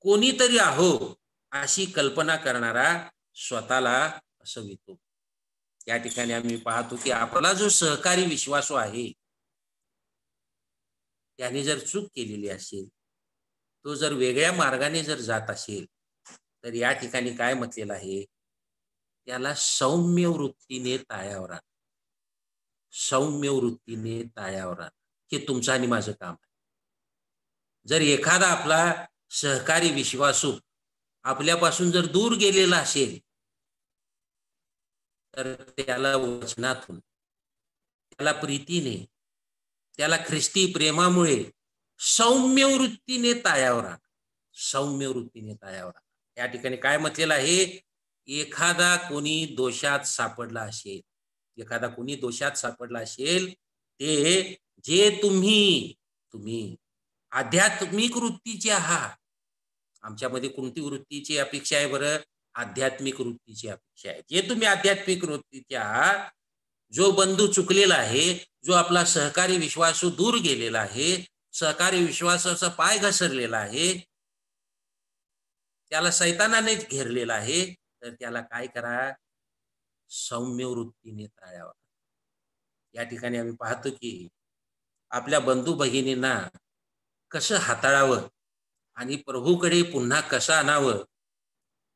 कोणीतरी आहो अशी कल्पना करणारा स्वतःला असवितो. या ठिकाणी आम्ही पाहतो की आपला जो सहकारी विश्वासू आहे त्याने जर चूक केलेली असेल, तो जर वेगळ्या मार्गाने जर जात असेल, तर या ठिकाणी काय म्हटलेलं आहे? त्याला सौम्य वृत्तीने ताळ्यावर आणा. सौम्य वृत्तीने ताळ्यावर आणा. हे तुमचं आणि माझं काम आहे. जर एखादा आपला सहकारी विश्वासू आपल्यापासून जर दूर गेलेला असेल, तर त्याला वचनातून, त्याला प्रीतीने, त्याला ख्रिस्ती प्रेमामुळे सौम्य वृत्तीने ताळ्यावर आणा. सौम्य वृत्तीने ताळ्यावर आणा. या ठिकाणी काय म्हटलेलं आहे? एखादा कोणी दोषात सापडला असेल, एखादा कोणी दोषात सापडला असेल, ते जे तुम्ही आध्यात्मिक वृत्तीचे आहात. आमच्यामध्ये कोणती वृत्तीची अपेक्षा आहे बरं? आध्यात्मिक वृत्तीची अपेक्षा आहे. जे तुम्ही आध्यात्मिक वृत्तीचे आहात, जो बंधू चुकलेला आहे, जो आपला सहकारी विश्वासू दूर गेलेला आहे, सहकारी विश्वासाचा पाय घसरलेला आहे, त्याला सैतानाने घेरलेला आहे, तर त्याला काय करा? सौम्य वृत्तीने ताळ्यावर. या ठिकाणी आम्ही पाहतो की आपल्या बंधू भगिनींना कसं हाताळावं आणि प्रभूकडे पुन्हा कसं आणावं,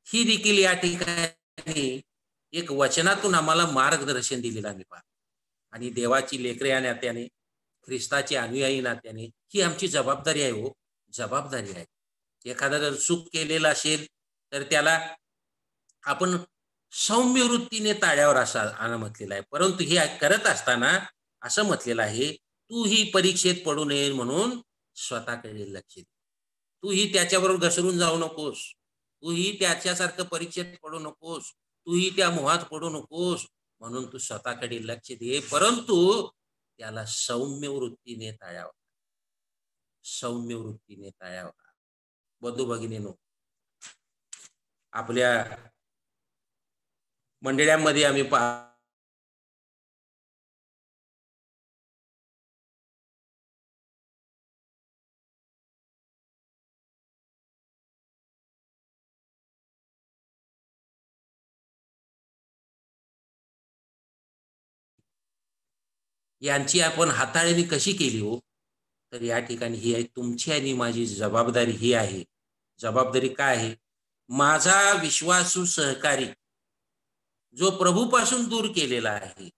ही देखील या ठिकाणी एक वचनातून आम्हाला मार्गदर्शन दिलेलं आम्ही पाहतो. आणि देवाची लेकरे या नात्याने, ख्रिस्ताची अनुयायी नात्याने ही आमची जबाबदारी आहे. हो, जबाबदारी आहे. एखादा जर चूक केलेला असेल तर त्याला आपण सौम्य वृत्तीने ताळ्यावर असा आणा म्हटलेलं आहे. परंतु हे करत असताना असं म्हटलेलं आहे, तू ही परीक्षेत पडू नये म्हणून स्वतःकडे लक्ष दे. तू ही त्याच्याबरोबर घसरून जाऊ नकोस. तू ही त्याच्यासारखं परीक्षेत पडू नकोस. तू ही त्या मोहात पडू नकोस म्हणून तू स्वतःकडे लक्ष दे. परंतु त्याला सौम्य वृत्तीने ताळ्यावर, सौम्य वृत्तीने ताळ्यावर. बंधू भगिनींनो, आपल्या मंडळांमध्ये आम्ही यांची आपण हाताळणी कशी केली हो? तर या ठिकाणी ही आहे तुमची आणि माझी जबाबदारी. ही आहे जबाबदारी. काय आहे? माझा विश्वासू सहकारी जो प्रभूपासून दूर केलेला आहे,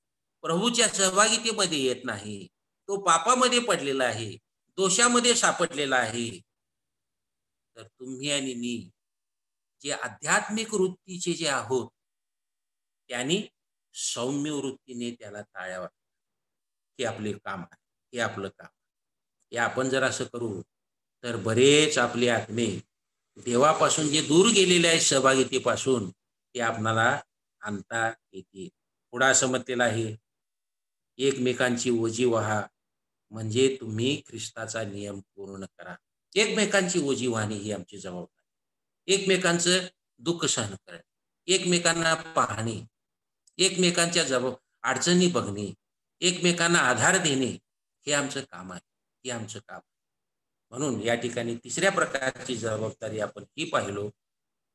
प्रभूच्या सहभागितेमध्ये येत नाही, तो पापामध्ये पडलेला आहे, दोषामध्ये सापडलेला आहे, तर तुम्ही आणि मी जे आध्यात्मिक वृत्तीचे जे आहोत त्यांनी सौम्य वृत्तीने त्याला ताळ्यावर. हे आपले काम आहे. हे आपलं काम. हे आपण जर असं करू तर बरेच आपले आत्मे देवापासून जे दूर गेलेले आहे सहभागितेपासून, ते आपणाला आणता येतील. पुढे असं म्हटलेलं आहे, एकमेकांची ओझी वहा, म्हणजे तुम्ही ख्रिस्ताचा नियम पूर्ण करा. एकमेकांची ओझी वाहणे ही आमची जबाबदारी. एकमेकांचं दुःख सहन करणे, एकमेकांना पाहणे, एकमेकांच्या अडचणी बघणे, एकमेकांना आधार देणे, हे आमचं काम आहे. हे आमचं काम. म्हणून या ठिकाणी तिसऱ्या प्रकारची जबाबदारी आपण ही पाहिलो.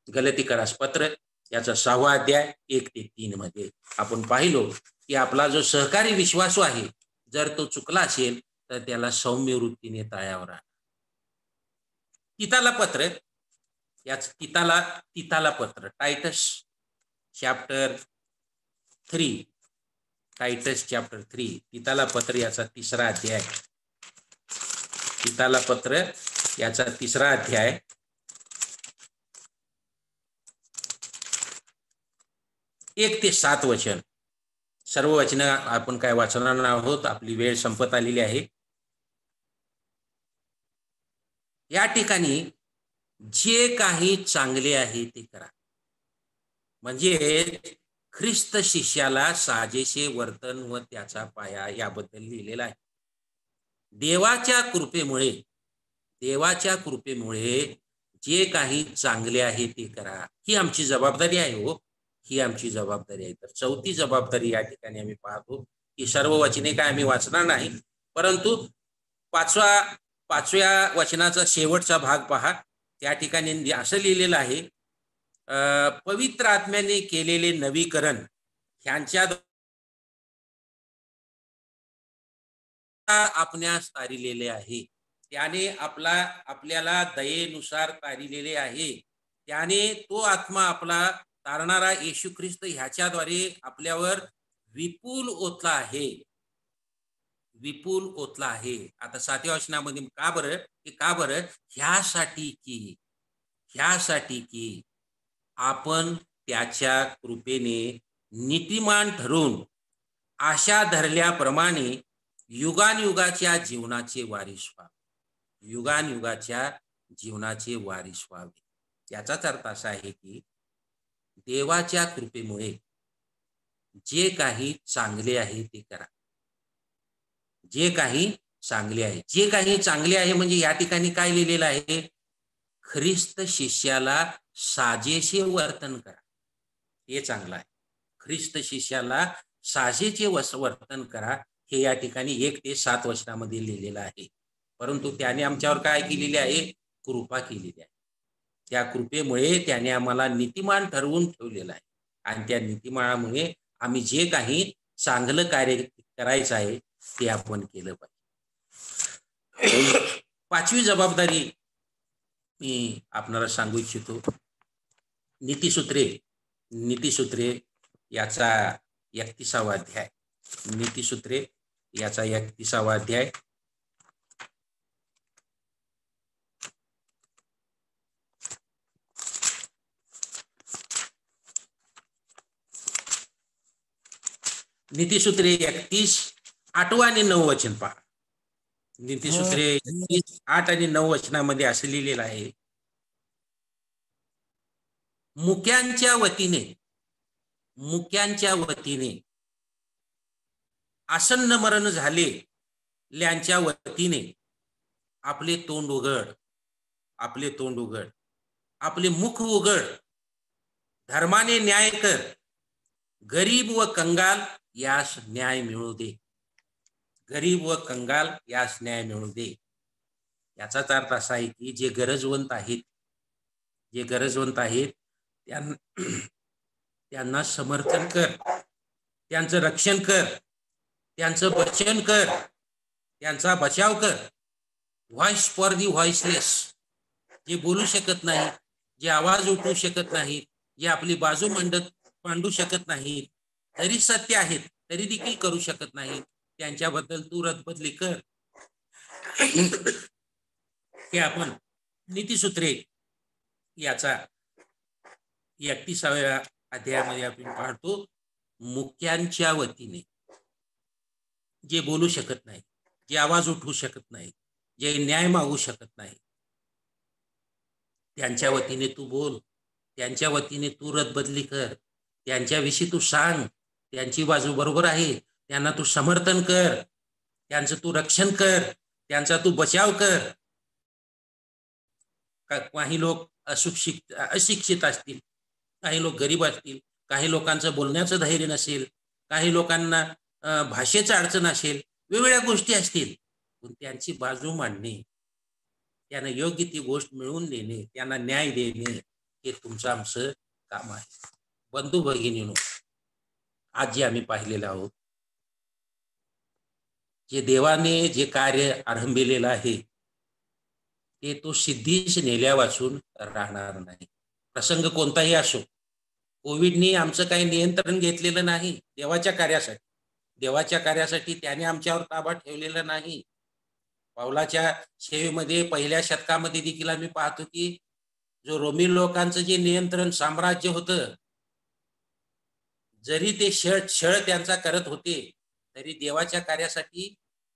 गलातीकरास पत्र याचा 6वा अध्याय 1 ते 3 मध्ये आपण पाहिलो की आपला जो सहकारी विश्वासू आहे, जर तो चुकला असेल तर त्याला सौम्य वृत्तीने ताळ्यावर आणा. तिताला पत्र, याच तिताला पत्र, टायटस चॅप्टर 3, टायटस चॅप्टर 3, तिताला पत्र याचा 3रा अध्याय. तिताला पत्र याचा 3रा अध्याय 1 ते 7 वचन, सर्व वचन आपण काय वाचणार आहोत, आपली वेळ संपत आलेली आहे. या ठिकाणी जे काही चांगले आहे ते करा, म्हणजे ख्रिस्त शिष्याला साजेसे वर्तन व त्याचा पाया याबद्दल लिहिलेलं आहे. देवाच्या कृपेमुळे जे काही चांगले आहे ते करा, ही आमची जबाबदारी आहे. हो, ही आमची जबाबदारी आहे. तर 4थी जबाबदारी या ठिकाणी आम्ही पाहतो की सर्व वचने काय आम्ही वाचणार नाही, परंतु 5व्या वचनाचा शेवटचा भाग पहा. त्या ठिकाणी असं लिहिलेलं आहे, पवित्र आत्म्याने केलेले नवीकरण ह्यांच्या आपणास तारिलेले आहे. त्याने आपल्याला दयेनुसार तारिलेले आहे. त्याने तो आत्मा आपला तारणारा येशू ख्रिस्त ह्याच्याद्वारे आपल्यावर विपुल ओतला आहे. आता 7व्या वचनामध्ये का बरं? ह्यासाठी की आपण त्याच्या कृपेने नीतिमान ठरून आशा धरल्याप्रमाणे युगानयुगाच्या जीवनाचे वारिस व्हावे. याचाच अर्थ असा आहे की देवाच्या कृपेमुळे जे काही चांगले आहे ते करा. जे काही चांगले आहे म्हणजे या ठिकाणी काय लिहिलेलं आहे? ख्रिस्त शिष्याला साजेसे वर्तन करा, हे चांगलं आहे. ख्रिस्त शिष्याला साजेचे वर्तन करा, हे या ठिकाणी 1 ते 7 वचनामध्ये लिहिलेलं आहे. परंतु त्याने आमच्यावर काय केलेली आहे? कृपा केलेली आहे. त्या कृपेमुळे त्याने आम्हाला नीतिमान ठरवून ठेवलेलं आहे आणि त्या नीतिमानामुळे आम्ही जे काही चांगलं कार्य करायचं आहे ते आपण केलं पाहिजे. 5वी जबाबदारी मी आपल्याला सांगू इच्छितो. नीतिसूत्रे याचा 31वा अध्याय. नीतिसूत्रे याचा 31वा अध्याय. नीतिसूत्रे 31, 8 आणि 9 वचन पहा. नीतिसूत्रे 31, 8 आणि 9 वचनामध्ये असं लिहिलेलं आहे, मुक्यांच्या वतीने आसन्न मरण झालेल्यांच्या वतीने आपले तोंड उघड, आपले मुख उघड, धर्माने न्याय कर, गरीब व कंगाल यास न्याय मिळू दे. याचाच अर्थ असा आहे की जे गरजवंत आहेत त्यांना समर्थन कर, त्यांचं रक्षण कर, त्यांचं बचन कर, त्यांचा बचाव कर. व्हॉइस फॉर दी व्हॉइसलेस, जे बोलू शकत नाही, जे आवाज उठवू शकत नाही, जे आपली बाजू मांडू शकत नाही, तरी सत्य आहेत तरी देखील करू शकत नाही, त्यांच्याबद्दल तू रदबदली कर. हे आपण नीतिसूत्रे याचा 31व्या अध्यायामध्ये आपण पाहतो. मुक्यांच्या वतीने, जे बोलू शकत नाही, जे आवाज उठवू शकत नाही, जे न्याय मागू शकत नाही, त्यांच्या वतीने तू बोल, त्यांच्या वतीने तू रदबदली कर, त्यांच्याविषयी तू सांग, त्यांची बाजू बरोबर आहे, त्यांना तू समर्थन कर, त्यांचं तू रक्षण कर, त्यांचा तू बचाव कर. काही लोक अशिक्षित असतील, काही लोक गरीब असतील, काही लोकांचं बोलण्याचं धैर्य नसेल, काही लोकांना भाषेचं अडचण असेल, वेगवेगळ्या गोष्टी असतील, पण त्यांची बाजू मांडणे, त्यांना योग्य ती गोष्ट मिळवून देणे, त्यांना न्याय देणे, हे तुमचं आमचं काम आहे. बंधू भगिनींनो, आज जे आम्ही पाहिलेलं आहोत, जे देवाने जे कार्य आरंभिलेलं आहे ते तो सिद्धीस नेल्या वाचून राहणार नाही. प्रसंग कोणताही असो, कोविडने आमचं काही नियंत्रण घेतलेलं नाही. देवाच्या कार्यासाठी त्याने आमच्यावर ताबा ठेवलेला नाही. पावलाच्या सेवेमध्ये 1ल्या शतकामध्ये देखील आम्ही पाहतो की जो रोमी लोकांचं जे नियंत्रण साम्राज्य होतं, जरी ते छळ त्यांचा करत होते, तरी देवाच्या कार्यासाठी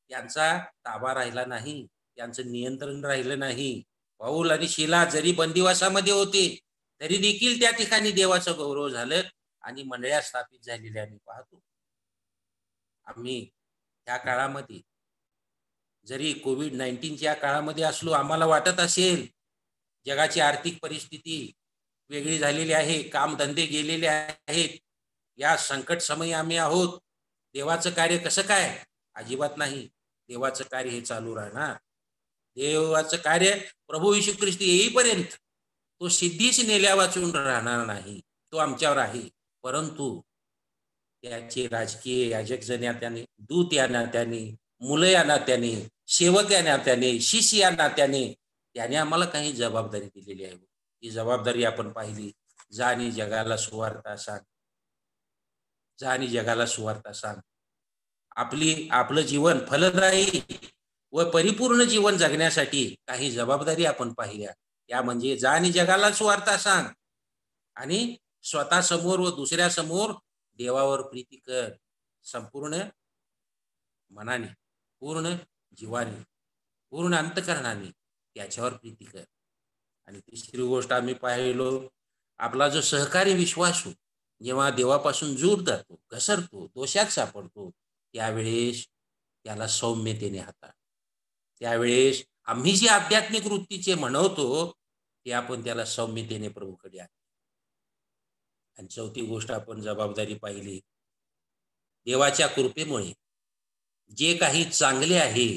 त्यांचा ताबा राहिला नाही, त्यांचं नियंत्रण राहिलं नाही. पाऊल आणि शिला जरी बंदिवासामध्ये होते, तरी देखील त्या ठिकाणी देवाचं गौरव झालं आणि मंडळ्या स्थापित झालेल्या आम्ही पाहतो. आम्ही त्या काळामध्ये जरी कोविड-19च्या काळामध्ये असलो, आम्हाला वाटत असेल जगाची आर्थिक परिस्थिती वेगळी झालेली आहे, कामधंदे गेलेले आहेत, या संकट समयी आम्ही आहोत, देवाचं कार्य कसं काय? अजिबात नाही. देवाचं कार्य हे चालू राहणार. देवाचं कार्य प्रभू येशू ख्रिस्त येईपर्यंत तो सिद्धीच नेल्या वाचून राहणार नाही. तो आमच्यावर आहे. परंतु त्याचे राजकीय याजक जण या नात्याने, दूत या नात्याने, मुलं या नात्याने, सेवक या नात्याने, शिष्य या नात्याने त्याने आम्हाला काही जबाबदारी दिलेली आहे. ही जबाबदारी आपण पाहिली. जा आणि जगाला सुवार्ता सांग. जा आणि जगाला सुवार्ता सांग. आपलं जीवन फलदायी व परिपूर्ण जीवन जगण्यासाठी काही जबाबदारी आपण पाहिल्या. त्या म्हणजे जा आणि जगाला सुवार्ता सांग आणि स्वतः समोर व दुसऱ्या समोर देवावर प्रीती कर. संपूर्ण मनाने, पूर्ण जीवाने, पूर्ण अंतःकरणाने त्याच्यावर प्रीती कर. आणि तिसरी गोष्ट आम्ही पाहिलो, आपला जो सहकारी विश्वासू जेव्हा देवापासून दूर जातो, घसरतो, दोषात सापडतो, त्यावेळेस त्याला सौम्यतेने हाताळ. त्यावेळेस आम्ही जे आध्यात्मिक वृत्तीचे म्हणवतो ते आपण त्याला सौम्यतेने प्रभूकडे आणतो. आणि चौथी गोष्ट आपण जबाबदारी पाहिली, देवाच्या कृपेमुळे जे काही चांगले आहे,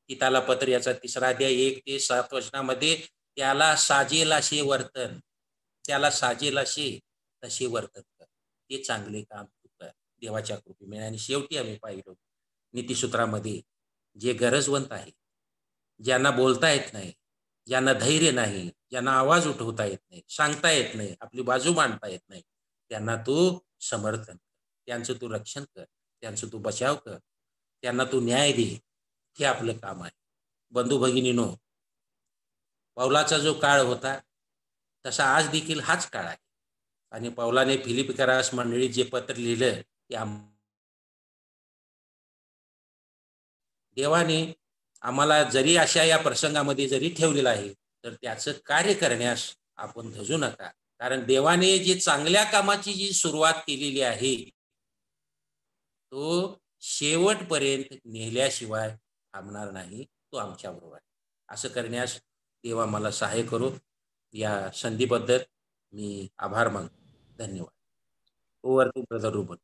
गीताला पत्र याचा 3 अध्याय 1 ते 7 वचनामध्ये त्याला साजेल असे वर्तन, त्याला साजेल असे तसे वर्तन कर. ते चांगले काम तू कर देवाच्या कृपेमुळे. आणि शेवटी आम्ही पाहिलो नीतिसूत्रामध्ये, जे गरजवंत आहे, ज्यांना बोलता येत नाही, ज्यांना धैर्य नाही, ज्यांना आवाज उठवता येत नाही, सांगता येत नाही, आपली बाजू मांडता येत नाही, त्यांना तू समर्थन कर, त्यांचं तू रक्षण कर, त्यांचं तू बचाव कर, त्यांना तू न्याय दे. हे आपलं काम आहे. बंधू भगिनीनो, पौलाचा जो काळ होता तसा आज देखील हाच काळ आहे. आणि पौलाने फिलिपिकरास मंडळीत जे पत्र लिहिलं ते देवाने आम्हाला जरी अशा या प्रसंगामध्ये जरी ठेवलेलं आहे, तर त्याचं कार्य करण्यास आपण धजू नका. कारण देवाने जे चांगल्या कामाची जी सुरुवात केलेली आहे, तो शेवटपर्यंत नेल्याशिवाय थांबणार नाही. तो आमच्याबरोबर आहे. असं करण्यास देवा मला सहाय्य करो. या संधीबद्दल मी आभार मानतो. धन्यवाद. Over to brother Ruben.